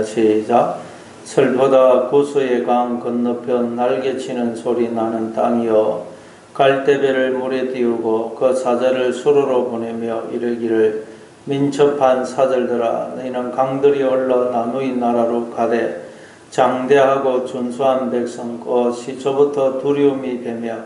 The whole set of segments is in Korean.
시작. 슬퍼다 구스의 강 건너편 날개치는 소리 나는 땅이여, 갈대배를 물에 띄우고 그 사자를 수로로 보내며 이르기를, 민첩한 사절들아 너희는 강들이 흘러 나누인 나라로 가되, 장대하고 준수한 백성 곧 시초부터 두려움이 되며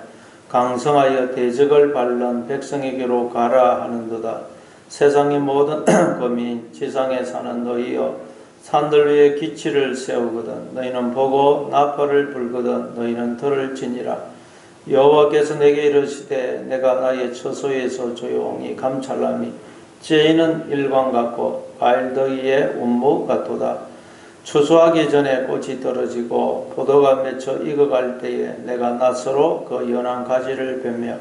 강성하여 대적을 밟는 백성에게로 가라 하는도다. 세상의 모든 거민 지상에 사는 너희여, 산들 위에 기치를 세우거든 너희는 보고 나팔을 불거든 너희는 들을 지니라. 여호와께서 내게 이르시되, 내가 나의 처소에서 조용히 감찰함이 죄인은 일광 같고 과일더위의 운무 같도다. 추수하기 전에 꽃이 떨어지고 포도가 맺혀 익어갈 때에 내가 낫으로 그 연한 가지를 베며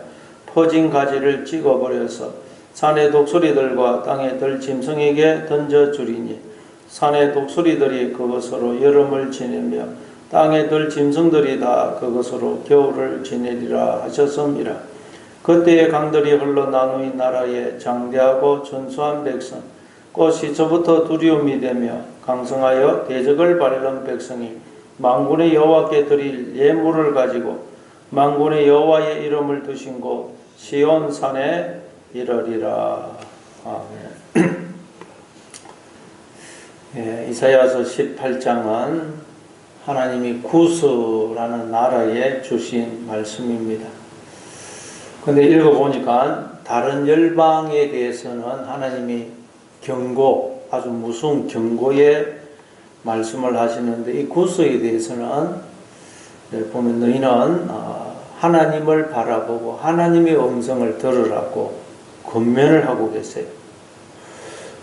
퍼진 가지를 찍어버려서 산의 독수리들과 땅의 들짐승에게 던져주리니, 산의 독수리들이 그것으로 여름을 지내며 땅의 들짐승들이 다 그것으로 겨울을 지내리라 하셨음이라. 그때의 강들이 흘러 나누인 나라에 장대하고 준수한 백성 곧 시초부터 두려움이 되며 강성하여 대적을 밟는 백성이 만군의 여호와께 드릴 예물을 가지고 만군의 여호와의 이름을 두신 곳 시온 산에 이르리라. 아멘. 이사야서 18장은 하나님이 구스라는 나라에 주신 말씀입니다. 근데 읽어보니까 다른 열방에 대해서는 하나님이 경고, 아주 무서운 경고의 말씀을 하시는데, 이 구스에 대해서는 보면 너희는 하나님을 바라보고 하나님의 음성을 들으라고 권면을 하고 계세요.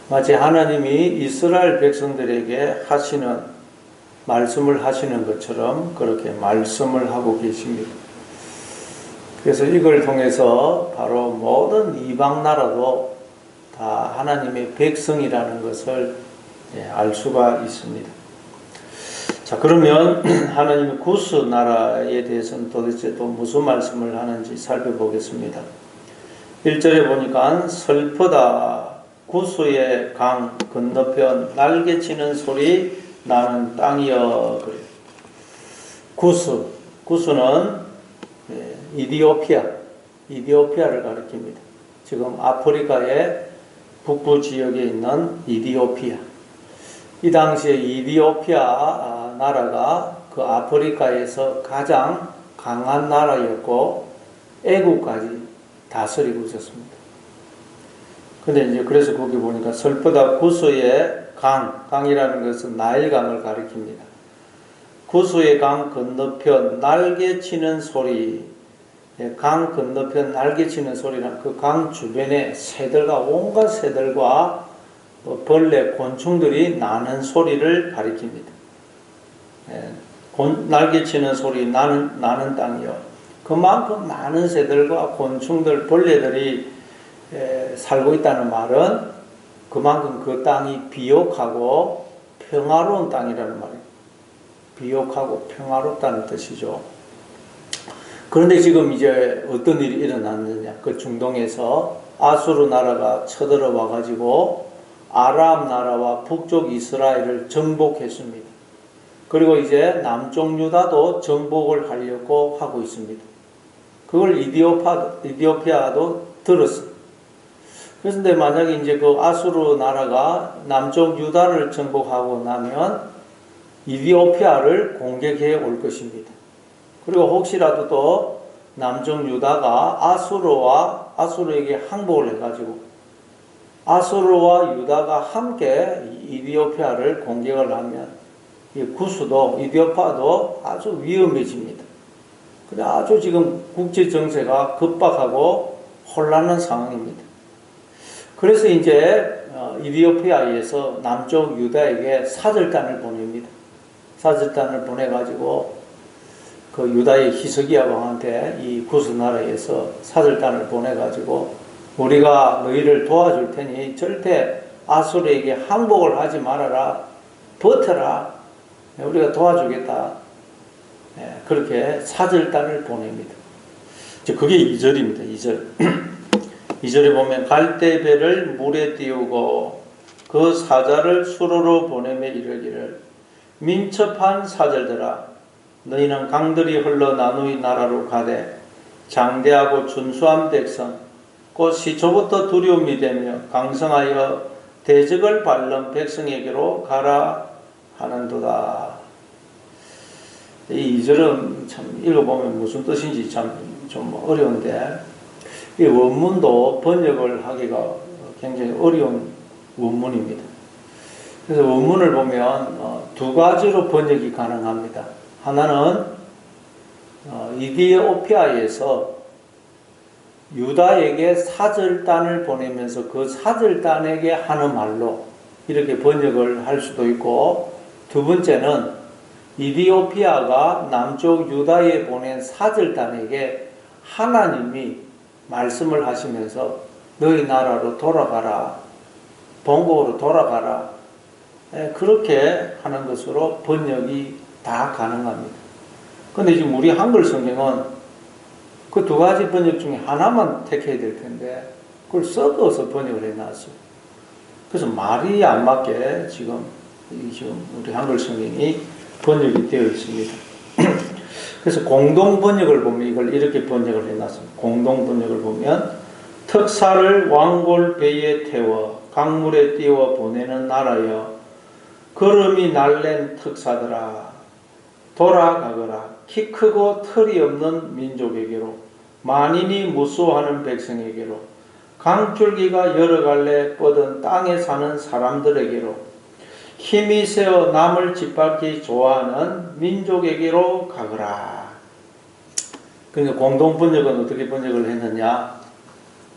마치 하나님이 이스라엘 백성들에게 하시는 말씀을 하시는 것처럼 그렇게 말씀을 하고 계십니다. 그래서 이걸 통해서 바로 모든 이방 나라도 다 하나님의 백성이라는 것을 알 수가 있습니다. 자, 그러면 하나님의 구스 나라에 대해서는 도대체 또 무슨 말씀을 하는지 살펴보겠습니다. 1절에 보니까 슬프다 구스의 강 건너편 날개치는 소리 나는 땅이여 그래요. 구스는 이디오피아를 가리킵니다. 지금 아프리카의 북부 지역에 있는 이디오피아. 이 당시에 이디오피아 나라가 그 아프리카에서 가장 강한 나라였고 애국까지 다스리고 있었습니다. 근데 이제 그래서 거기 보니까 슬프다 구스의 강이라는 것은 나일강을 가리킵니다. 구스의 강 건너편 날개치는 소리, 강 건너편 날개치는 소리는 그 강 주변에 새들과 온갖 새들과 벌레, 곤충들이 나는 소리를 가리킵니다. 날개치는 소리 나는 땅이요. 그만큼 많은 새들과 곤충들, 벌레들이 살고 있다는 말은 그만큼 그 땅이 비옥하고 평화로운 땅이라는 말이에요. 비옥하고 평화롭다는 뜻이죠. 그런데 지금 이제 어떤 일이 일어났느냐. 그 중동에서 아수르 나라가 쳐들어와 가지고 아람 나라와 북쪽 이스라엘을 정복했습니다. 그리고 이제 남쪽 유다도 정복을 하려고 하고 있습니다. 그걸 이디오피아도 들었어요. 그런데 만약에 이제 그 아수르 나라가 남쪽 유다를 정복하고 나면 이디오피아를 공격해 올 것입니다. 그리고 혹시라도 또 남쪽 유다가 아수르에게 항복을 해가지고 아수르와 유다가 함께 이디오피아를 공격을 하면 이 구스도 이디오피아도 아주 위험해집니다. 그래 아주 지금 국제 정세가 급박하고 혼란한 상황입니다. 그래서 이제 이디오피아에서 남쪽 유다에게 사절단을 보냅니다. 사절단을 보내가지고 그 유다의 히스기야 왕한테 이 구스 나라에서 사절단을 보내가지고 우리가 너희를 도와줄 테니 절대 아수르에게 항복을 하지 말아라. 버텨라. 우리가 도와주겠다. 그렇게 사절단을 보냅니다. 그게 2절입니다. 2절. 2절에 보면 갈대배를 물에 띄우고 그 사자를 수로로 보내며 이르기를 민첩한 사절들아 너희는 강들이 흘러 나누이 나라로 가되 장대하고 준수한 백성 곧 시초부터 두려움이 되며 강성하여 대적을 밟는 백성에게로 가라 하는도다. 이 2절은 참 읽어보면 무슨 뜻인지 참 좀 어려운데 이 원문도 번역을 하기가 굉장히 어려운 원문입니다. 그래서 원문을 보면 두 가지로 번역이 가능합니다. 하나는 이디오피아에서 유다에게 사절단을 보내면서 그 사절단에게 하는 말로 이렇게 번역을 할 수도 있고, 두 번째는 이디오피아가 남쪽 유다에 보낸 사절단에게 하나님이 말씀을 하시면서 너희 나라로 돌아가라, 본국으로 돌아가라, 그렇게 하는 것으로 번역이 다 가능합니다. 그런데 지금 우리 한글 성경은 그 두 가지 번역 중에 하나만 택해야 될 텐데 그걸 섞어서 번역을 해놨어요. 그래서 말이 안 맞게 지금 우리 한글 성경이 번역이 되어 있습니다. 그래서 공동 번역을 보면 이걸 이렇게 번역을 해놨습니다. 공동 번역을 보면 특사를 왕골 배에 태워 강물에 띄워 보내는 나라여 걸음이 날랜 특사들아 돌아가거라. 키 크고 털이 없는 민족에게로 만인이 무수하는 백성에게로 강줄기가 여러 갈래 뻗은 땅에 사는 사람들에게로 힘이 세어 남을 짓밟기 좋아하는 민족에게로 가거라. 그러니까 공동 번역은 어떻게 번역을 했느냐?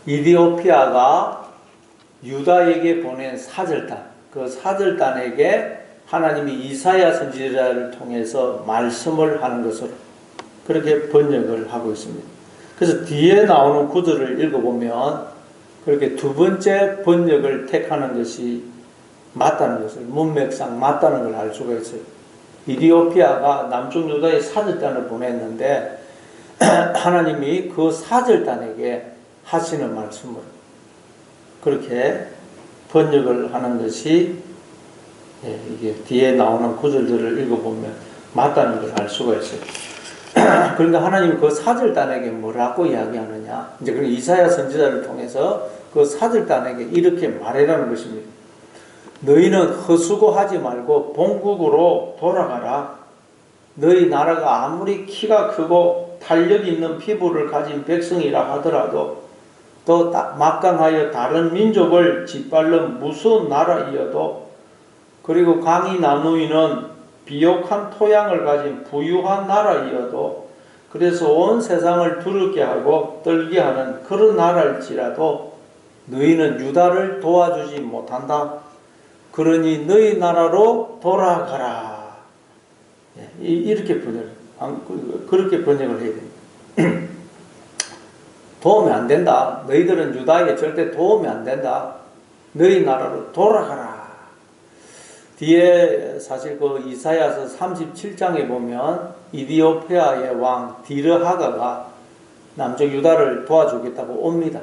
이디오피아가 유다에게 보낸 사절단, 그 사절단에게 하나님이 이사야 선지자를 통해서 말씀을 하는 것으로 그렇게 번역을 하고 있습니다. 그래서 뒤에 나오는 구절을 읽어보면 그렇게 두 번째 번역을 택하는 것이 맞다는 것을, 문맥상 맞다는 걸 알 수가 있어요. 이디오피아가 남쪽 유다에 사절단을 보냈는데 하나님이 그 사절단에게 하시는 말씀을 그렇게 번역을 하는 것이 이게 뒤에 나오는 구절들을 읽어보면 맞다는 걸 알 수가 있어요. 그러니까 하나님이 그 사절단에게 뭐라고 이야기하느냐? 이제 그 이사야 선지자를 통해서 그 사절단에게 이렇게 말해라는 것입니다. 너희는 헛수고하지 말고 본국으로 돌아가라. 너희 나라가 아무리 키가 크고 탄력 있는 피부를 가진 백성이라 하더라도 또 막강하여 다른 민족을 짓밟는 무서운 나라이어도 그리고 강이 나누이는 비옥한 토양을 가진 부유한 나라이어도 그래서 온 세상을 두렵게 하고 떨게 하는 그런 나라일지라도 너희는 유다를 도와주지 못한다. 그러니 너희 나라로 돌아가라. 이렇게 그렇게 번역을 해야 됩니다. 도움이 안 된다. 너희들은 유다에게 절대 도움이 안 된다. 너희 나라로 돌아가라. 뒤에 사실 그 이사야서 37장에 보면 이디오피아의 왕 디르하가가 남쪽 유다를 도와주겠다고 옵니다.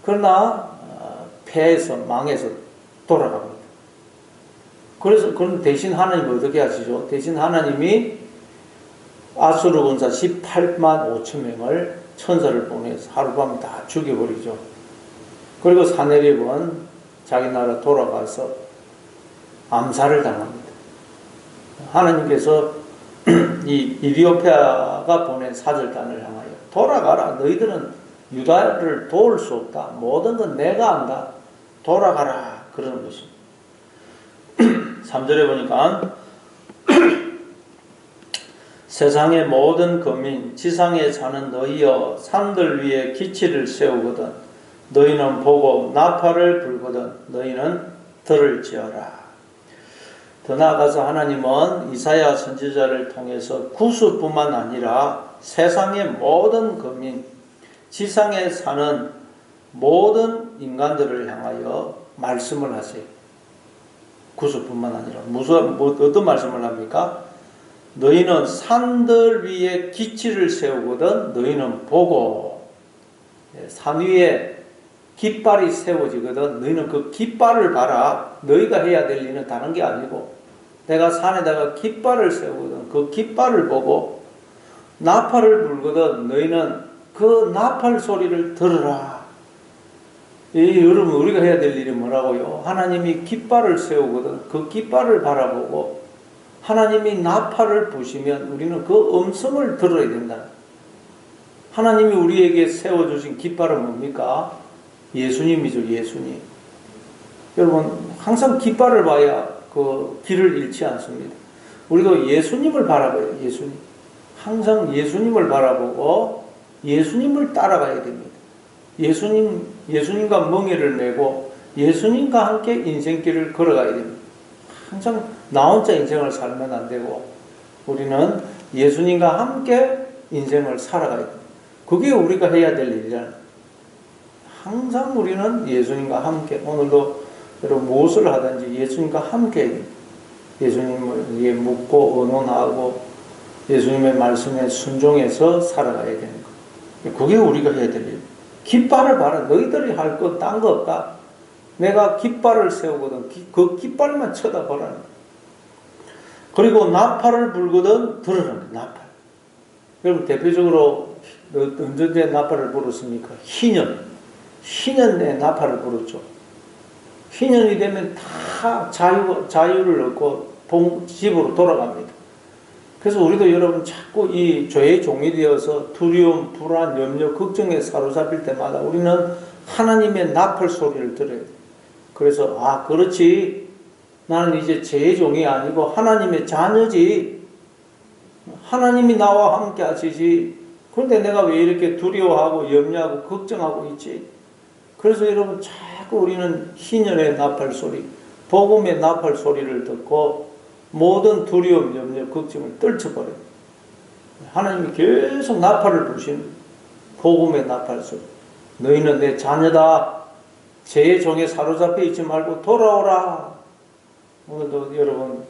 그러나 패해서 망해서 돌아갑니다. 그럼 대신 하나님이 어떻게 하시죠? 대신 하나님이 아수르 군사 18만 5천 명을 천사를 보내서 하룻밤 다 죽여버리죠. 그리고 사내립은 자기 나라 돌아가서 암살을 당합니다. 하나님께서 이 이디오피아가 보낸 사절단을 향하여 돌아가라. 너희들은 유다를 도울 수 없다. 모든 건 내가 한다. 돌아가라. 그러는 것입니다. 3절에 보니까 세상의 모든 거민 지상에 사는 너희여 산들 위에 기치를 세우거든 너희는 보고 나팔을 불거든 너희는 들을 지어라. 더 나아가서 하나님은 이사야 선지자를 통해서 구수뿐만 아니라 세상의 모든 거민 지상에 사는 모든 인간들을 향하여 말씀을 하세요. 구수뿐만 아니라 어떤 말씀을 합니까? 너희는 산들 위에 기치를 세우거든 너희는 보고 산 위에 깃발이 세워지거든. 너희는 그 깃발을 봐라. 너희가 해야 될 일은 다른 게 아니고 내가 산에다가 깃발을 세우거든. 그 깃발을 보고 나팔을 불거든. 너희는 그 나팔 소리를 들으라. 여러분 우리가 해야 될 일이 뭐라고요? 하나님이 깃발을 세우거든. 그 깃발을 바라보고 하나님이 나팔을 부시면 우리는 그 음성을 들어야 된다. 하나님이 우리에게 세워주신 깃발은 뭡니까? 예수님이죠. 예수님. 여러분 항상 깃발을 봐야 그 길을 잃지 않습니다. 우리도 예수님을 바라봐요. 예수님. 항상 예수님을 바라보고 예수님을 따라가야 됩니다. 예수님과 멍에를 메고 예수님과 함께 인생길을 걸어가야 됩니다. 항상 나 혼자 인생을 살면 안 되고 우리는 예수님과 함께 인생을 살아가야 됩니다. 그게 우리가 해야 될 일이잖아요. 항상 우리는 예수님과 함께 오늘도 여러분 무엇을 하든지 예수님과 함께 예수님을 묻고 의논하고 예수님의 말씀에 순종해서 살아가야 되는 거예요. 그게 우리가 해야 될 일. 깃발을 봐라. 너희들이 할 것 딴 거 없다. 내가 깃발을 세우거든. 그 깃발만 쳐다보라. 그리고 나팔을 불거든 들으라는 거예요. 나팔. 여러분 대표적으로 언제 나팔을 불었습니까? 희년 내 나팔을 불었죠. 희년이 되면 다 자유를 얻고 집으로 돌아갑니다. 그래서 우리도 여러분 자꾸 이 죄의 종이 되어서 두려움, 불안, 염려, 걱정에 사로잡힐 때마다 우리는 하나님의 나팔 소리를 들어야 돼요. 그래서 그렇지. 나는 이제 죄의 종이 아니고 하나님의 자녀지. 하나님이 나와 함께 하시지. 그런데 내가 왜 이렇게 두려워하고 염려하고 걱정하고 있지? 그래서 여러분 자꾸 우리는 희년의 나팔 소리, 복음의 나팔 소리를 듣고 모든 두려움, 염려, 걱정을 떨쳐버려요. 하나님이 계속 나팔을 부시는 복음의 나팔 소리. 너희는 내 자녀다. 죄의 종에 사로잡혀 있지 말고 돌아오라. 오늘도 여러분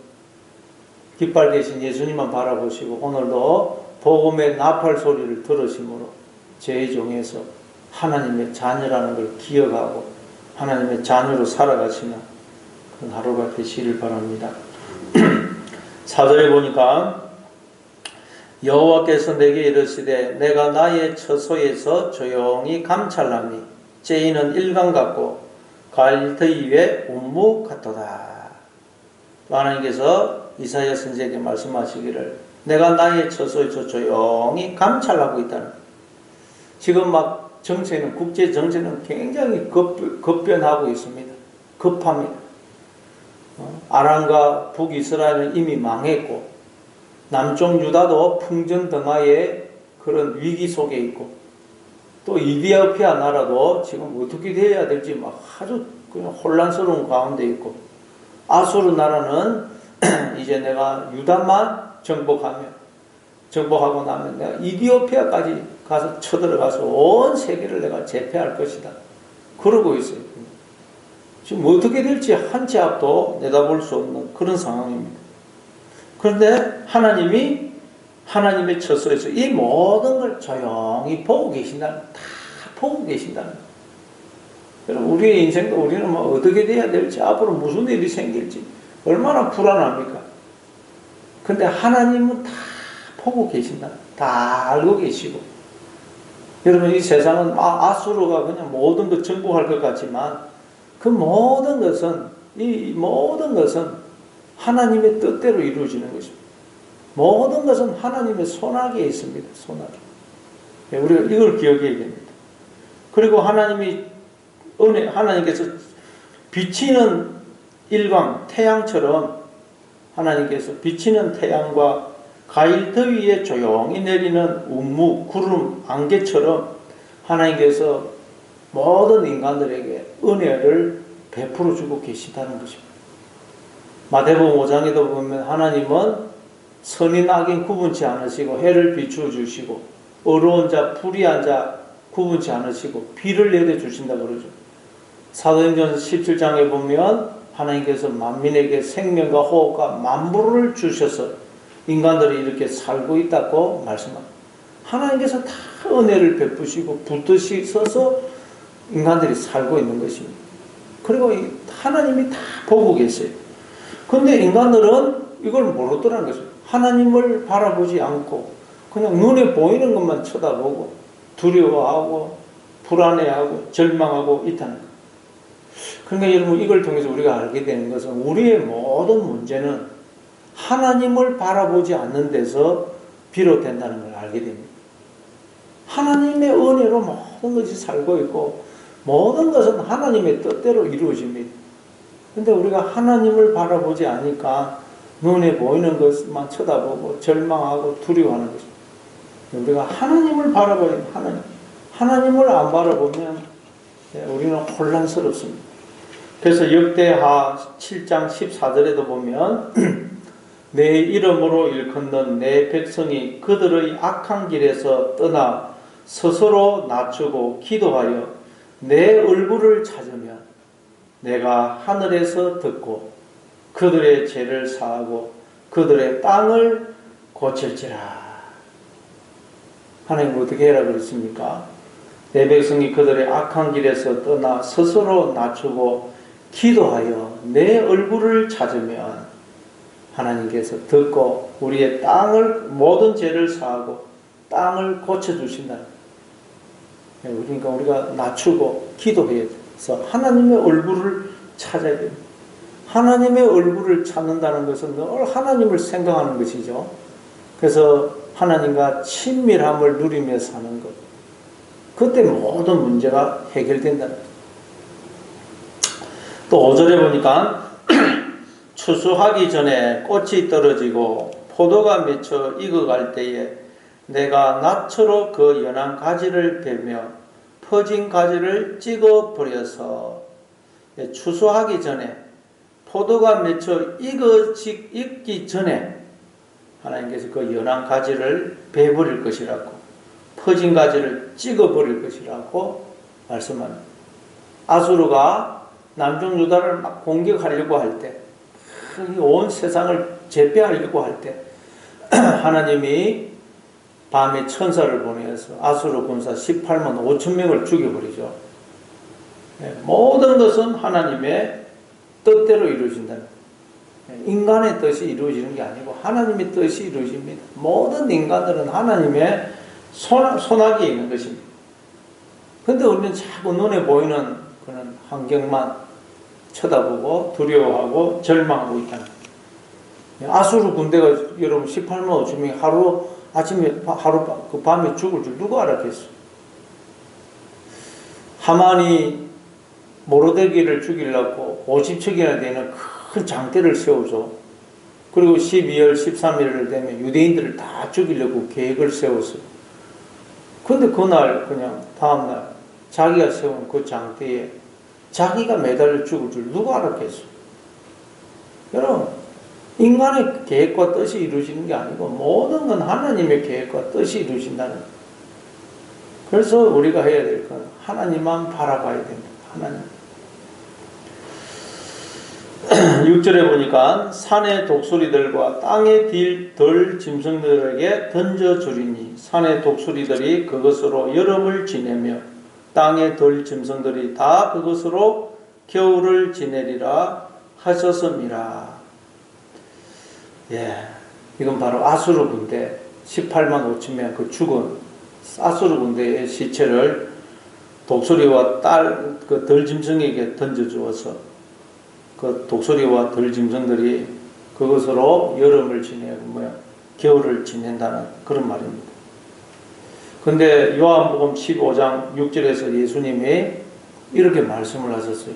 깃발 대신 예수님만 바라보시고 오늘도 복음의 나팔 소리를 들으심으로 죄의 종에서 하나님의 자녀라는 걸 기억하고 하나님의 자녀로 살아가시는 그런 하루가 되시길 바랍니다. 4절에 보니까 여호와께서 내게 이르시되 내가 나의 처소에서 조용히 감찰함이 째이는 일강 같고 갈대 위에 운무 같도다. 또 하나님께서 이사야 선지자에게 말씀하시기를 내가 나의 처소에서 조용히 감찰하고 있다는. 지금 막 정세는 국제 정세는 굉장히 급변하고 있습니다. 급합니다. 아람과 북이스라엘은 이미 망했고 남쪽 유다도 풍전등화의 그런 위기 속에 있고 또 이디오피아 나라도 지금 어떻게 돼야 될지 막 아주 그냥 혼란스러운 가운데 있고 아수르 나라는 이제 내가 유다만 정복하고 나면 내가 이디오피아까지 가서 쳐들어가서 온 세계를 내가 제패할 것이다. 그러고 있어요. 지금 어떻게 될지 한 치 앞도 내다볼 수 없는 그런 상황입니다. 그런데 하나님이 하나님의 처소에서 이 모든 걸 조용히 보고 계신다는, 다 보고 계신다는. 여러분, 우리의 인생도 우리는 뭐 어떻게 돼야 될지, 앞으로 무슨 일이 생길지 얼마나 불안합니까? 근데 하나님은 다 보고 계신다. 다 알고 계시고. 여러분, 이 세상은 아수르가 그냥 모든 걸 정복할 것 같지만 그 모든 것은, 이 모든 것은 하나님의 뜻대로 이루어지는 것입니다. 모든 것은 하나님의 손아귀에 있습니다. 손아귀. 우리가 이걸 기억해야 됩니다. 그리고 하나님께서 비치는 일광, 태양처럼 하나님께서 비치는 태양과 가일더위에 조용히 내리는 운무, 구름, 안개처럼 하나님께서 모든 인간들에게 은혜를 베풀어 주고 계시다는 것입니다. 마태복음 5장에도 보면 하나님은 선인 악인 구분치 않으시고 해를 비추어 주시고 어려운 자 불의한 자 구분치 않으시고 비를 내려 주신다 그러죠. 사도행전 17장에 보면 하나님께서 만민에게 생명과 호흡과 만물을 주셔서 인간들이 이렇게 살고 있다고 말씀합니다. 하나님께서 다 은혜를 베푸시고 붙드셔서 인간들이 살고 있는 것입니다. 그리고 하나님이 다 보고 계세요. 근데 인간들은 이걸 모르더라는 것입니다. 하나님을 바라보지 않고 그냥 눈에 보이는 것만 쳐다보고 두려워하고 불안해하고 절망하고 있다는 것. 그러니까 여러분, 이걸 통해서 우리가 알게 되는 것은 우리의 모든 문제는 하나님을 바라보지 않는 데서 비롯된다는 걸 알게 됩니다. 하나님의 은혜로 모든 것이 살고 있고 모든 것은 하나님의 뜻대로 이루어집니다. 근데 우리가 하나님을 바라보지 않으니까 눈에 보이는 것만 쳐다보고 절망하고 두려워하는 것입니다. 우리가 하나님을 바라봐야 합니다. 하나님을 안 바라보면 우리는 혼란스럽습니다. 그래서 역대하 7장 14절에도 보면 내 이름으로 일컫는 내 백성이 그들의 악한 길에서 떠나 스스로 낮추고 기도하여 내 얼굴을 찾으면 내가 하늘에서 듣고 그들의 죄를 사하고 그들의 땅을 고칠지라. 하나님 어떻게 해라 그랬습니까? 내 백성이 그들의 악한 길에서 떠나 스스로 낮추고 기도하여 내 얼굴을 찾으면 하나님께서 듣고 우리의 땅을 모든 죄를 사하고 땅을 고쳐주신다. 그러니까 우리가 낮추고 기도해야 돼서 하나님의 얼굴을 찾아야 됩니다. 하나님의 얼굴을 찾는다는 것은 늘 하나님을 생각하는 것이죠. 그래서 하나님과 친밀함을 누리며 사는 것. 그때 모든 문제가 해결된다는 거죠. 또 5절에 보니까 추수하기 전에 꽃이 떨어지고 포도가 맺혀 익어갈 때에 내가 낫초로 그 연한 가지를 베며 퍼진 가지를 찍어버려서, 추수하기 전에 포도가 맺혀 익기 전에 하나님께서 그 연한 가지를 베버릴 것이라고, 퍼진 가지를 찍어버릴 것이라고 말씀합니다. 아수르가 남중 유다를 막 공격하려고 할 때, 온 세상을 제패하려고 할 때 하나님이 밤에 천사를 보내서 아수르 군사 18만 5천 명을 죽여버리죠. 모든 것은 하나님의 뜻대로 이루어진다. 인간의 뜻이 이루어지는 게 아니고 하나님의 뜻이 이루어집니다. 모든 인간들은 하나님의 손아귀에 있는 것입니다. 그런데 우리는 자꾸 눈에 보이는 그런 환경만 쳐다보고 두려워하고 절망하고 있다는 거예요. 아수르 군대가 여러분 18만 5천 명이 하루 그 밤에 죽을 줄 누가 알았겠어? 하만이 모르드게를 죽이려고 50척이나 되는 큰 장대를 세우죠. 그리고 12월 13일을 되면 유대인들을 다 죽이려고 계획을 세웠어요. 근데 그날 그냥 다음날 자기가 세운 그 장대에 자기가 매달려 죽을 줄 누가 알았겠어? 여러분, 인간의 계획과 뜻이 이루어지는 게 아니고 모든 건 하나님의 계획과 뜻이 이루어진다는 거예요. 그래서 우리가 해야 될 건 하나님만 바라봐야 됩니다. 하나님. 6절에 보니까 산의 독수리들과 땅의 들 짐승들에게 던져주리니 산의 독수리들이 그것으로 여름을 지내며 땅의 들 짐승들이 다 그것으로 겨울을 지내리라 하셨음이라. 이건 바로 아수르 군대 18만 5천 명 그 죽은 아수르 군대의 시체를 독수리와 그 들짐승에게 던져주어서 그 독수리와 들짐승들이 그것으로 여름을 지내고 겨울을 지낸다는 그런 말입니다. 근데 요한복음 15장 6절에서 예수님이 이렇게 말씀을 하셨어요.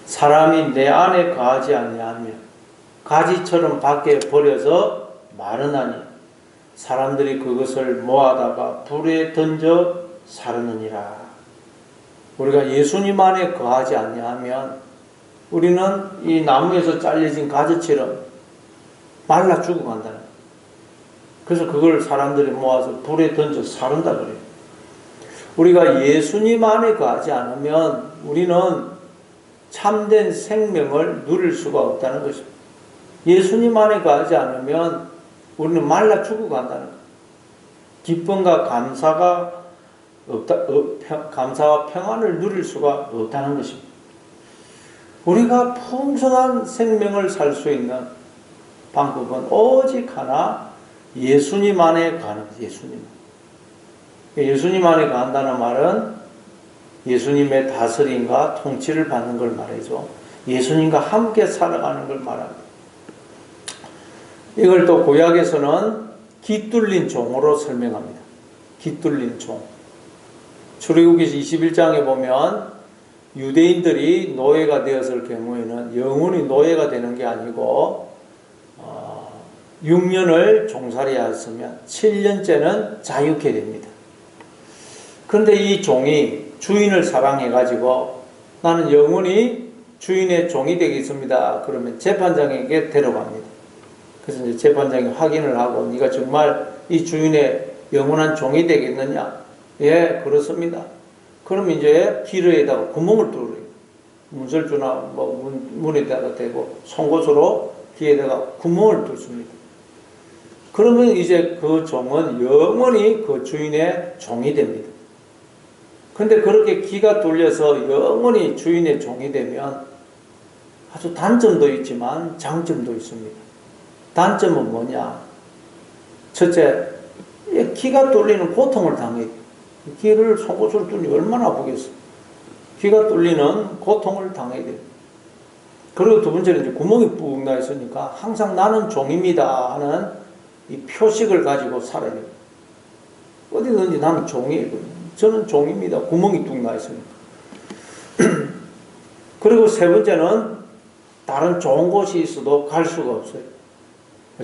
사람이 내 안에 거하지 아니하면 가지처럼 밖에 버려서 마르나니 사람들이 그것을 모아다가 불에 던져 사르느니라. 우리가 예수님 안에 거하지 아니하면 우리는 이 나무에서 잘려진 가지처럼 말라 죽어간다는 거예요. 그래서 그걸 사람들이 모아서 불에 던져 사른다 그래요. 우리가 예수님 안에 거하지 않으면 우리는 참된 생명을 누릴 수가 없다는 것입니다. 예수님 안에 거하지 않으면 우리는 말라 죽어간다는 거예요. 기쁨과 감사가 감사와 평안을 누릴 수가 없다는 것입니다. 우리가 풍성한 생명을 살 수 있는 방법은 오직 하나, 예수님 안에 가는 예수님. 예수님 안에 간다는 말은 예수님의 다스림과 통치를 받는 걸 말해죠. 예수님과 함께 살아가는 걸 말합니다. 이걸 또 구약에서는 깃둘린 종으로 설명합니다. 깃둘린 종. 출애굽기 21장에 보면 유대인들이 노예가 되었을 경우에는 영원히 노예가 되는 게 아니고 6년을 종살이 하였으면 7년째는 자유케 됩니다. 그런데 이 종이 주인을 사랑해가지고 나는 영원히 주인의 종이 되겠습니다. 그러면 재판장에게 데려갑니다. 그래서 이제 재판장이 확인을 하고 네가 정말 이 주인의 영원한 종이 되겠느냐? 예, 그렇습니다. 그럼 이제 기르에다가 구멍을 뚫어요. 문설주나 문에다가 대고 송곳으로 귀에다가 구멍을 뚫습니다. 그러면 이제 그 종은 영원히 그 주인의 종이 됩니다. 근데 그렇게 귀가 뚫려서 영원히 주인의 종이 되면 아주 단점도 있지만 장점도 있습니다. 단점은 뭐냐? 첫째, 귀가 뚫리는 고통을 당해요. 귀를 송곳으로 뚫리면 얼마나 아프겠어. 귀가 뚫리는 고통을 당해야 돼요. 그리고 두 번째는 이제 구멍이 푹 나 있으니까 항상 나는 종입니다 하는 이 표식을 가지고 살아야 돼요. 어디든지 나는 종이에요. 저는 종입니다. 구멍이 뚝 나 있으니까. 그리고 세 번째는 다른 좋은 곳이 있어도 갈 수가 없어요.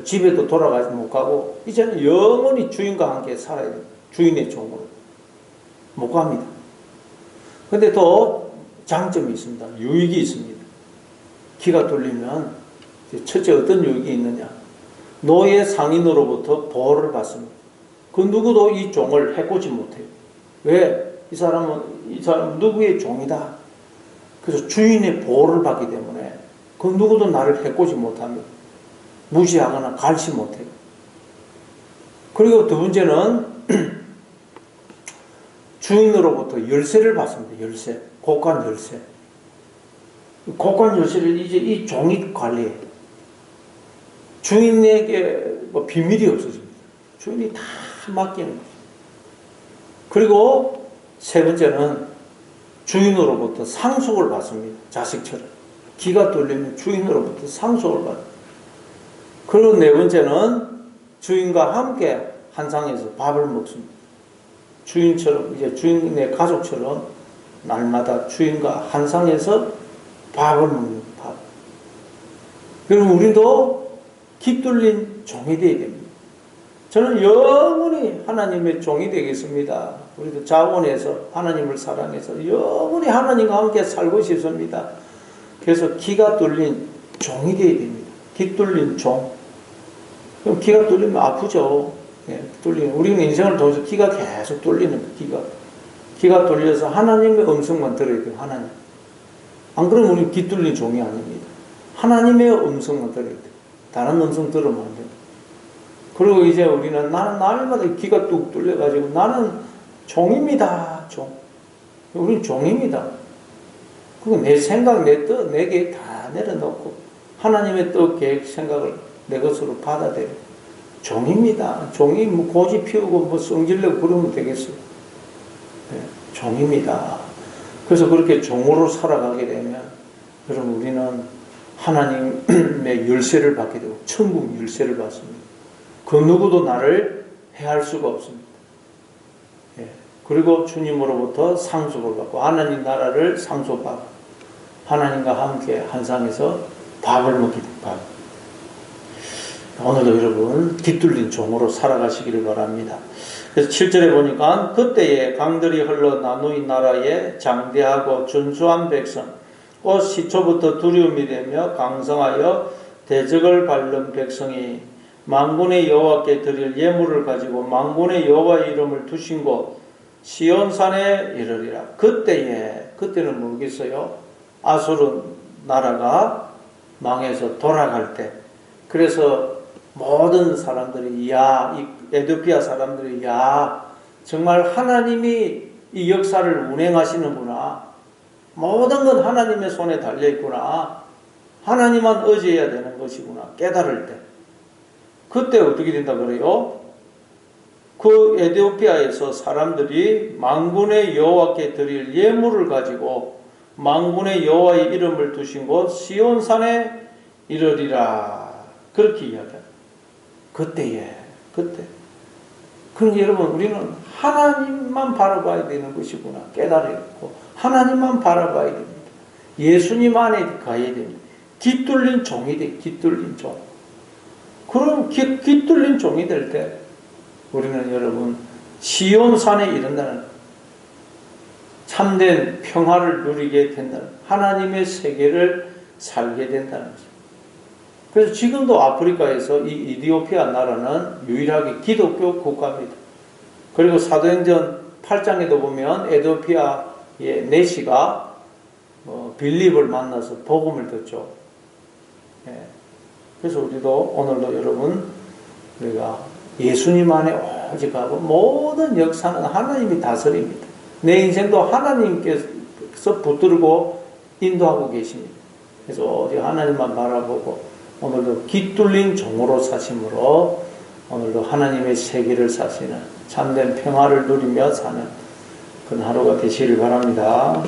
집에도 돌아가지 못 가고 이제는 영원히 주인과 함께 살아야 돼요. 주인의 종으로. 못 갑니다. 근데 또 장점이 있습니다. 유익이 있습니다. 귀가 뚫리면 첫째 어떤 유익이 있느냐? 노예 상인으로부터 보호를 받습니다. 그 누구도 이 종을 해코지 못해요. 왜? 이 사람은 누구의 종이다. 그래서 주인의 보호를 받기 때문에 그 누구도 나를 해코지 못합니다. 무시하거나 갈시 못해요. 그리고 두 번째는 주인으로부터 열쇠를 받습니다. 열쇠. 고관 열쇠. 고관 열쇠를 이제 이 종이 관리해요. 주인에게 뭐 비밀이 없어집니다. 주인이 다 맡기는 거죠. 그리고 세 번째는 주인으로부터 상속을 받습니다. 자식처럼. 귀가 뚫리면 주인으로부터 상속을 받습니다. 그리고 네 번째는 주인과 함께 한 상에서 밥을 먹습니다. 주인처럼, 이제 주인의 가족처럼 날마다 주인과 한 상에서 밥을 먹는 밥. 그럼 우리도 깃둘린 종이 되어야 됩니다. 저는 영원히 하나님의 종이 되겠습니다. 우리도 자원해서 하나님을 사랑해서 영원히 하나님과 함께 살고 싶습니다. 그래서 기가 뚫린 종이 되어야 됩니다. 기 뚫린 종. 그럼 기가 뚫리면 아프죠. 예, 뚫리면. 우리는 인생을 통해서 기가 계속 뚫리는 거예요. 기가 뚫려서 하나님의 음성만 들어야 돼요. 하나님. 안 그러면 우리는 기 뚫린 종이 아닙니다. 하나님의 음성만 들어야 돼요. 다른 음성 들으면 안 돼요. 그리고 이제 우리는 나는 날마다 귀가 뚝 뚫려가지고 나는 종입니다. 종. 우리는 종입니다. 그거 내 생각, 내 뜻, 내 계획 다 내려놓고 하나님의 뜻, 계획, 생각을 내 것으로 받아들여. 종입니다. 종이 뭐 고집 피우고 뭐 성질내고 그러면 되겠어요. 네, 종입니다. 그래서 그렇게 종으로 살아가게 되면 여러분 우리는 하나님의 열쇠를 받게 되고 천국 열쇠를 받습니다. 그 누구도 나를 해할 수가 없습니다. 예. 그리고 주님으로부터 상속을 받고 하나님 나라를 상속받고 하나님과 함께 한 상에서 밥을 먹게 됩니다. 오늘도 여러분 깃둘린 종으로 살아가시기를 바랍니다. 그래서 7절에 보니까 그때에 강들이 흘러 나누인 나라에 장대하고 준수한 백성 곧 시초부터 두려움이 되며 강성하여 대적을 밟는 백성이 만군의 여호와께 드릴 예물을 가지고 만군의 여호와의 이름을 두신 곳 시온산에 이르리라. 그때는 뭐겠어요? 아수르 나라가 망해서 돌아갈 때. 그래서 모든 사람들이 이 에도피아 사람들이 정말 하나님이 이 역사를 운행하시는구나. 모든 건 하나님의 손에 달려있구나. 하나님만 의지해야 되는 것이구나. 깨달을 때. 그때 어떻게 된다 그래요? 그 에티오피아에서 사람들이 만군의 여호와께 드릴 예물을 가지고 만군의 여호와의 이름을 두신 곳 시온산에 이르리라. 그렇게 이야기합니다. 그때. 그러니 여러분, 우리는 하나님만 바라봐야 되는 것이구나 깨달았고, 하나님만 바라봐야 됩니다. 예수님 안에 가야 됩니다. 깃뚫린 종이 돼. 깃뚫린 종. 그럼 깃뚫린 종이 될 때 우리는 여러분 시온산에 이른다는 참된 평화를 누리게 된다는, 하나님의 세계를 살게 된다는 거죠. 그래서 지금도 아프리카에서 이 이디오피아 나라는 유일하게 기독교 국가입니다. 그리고 사도행전 8장에도 보면 에티오피아의 내시가 빌립을 만나서 복음을 듣죠. 그래서 우리도 오늘도 여러분, 우리가 예수님 안에 오직 하고 모든 역사는 하나님이 다스립니다. 내 인생도 하나님께서 붙들고 인도하고 계십니다. 그래서 오직 하나님만 바라보고 오늘도 깃뚫린 종으로 사심으로 오늘도 하나님의 세계를 사시는 참된 평화를 누리며 사는 그런 하루가 되시길 바랍니다.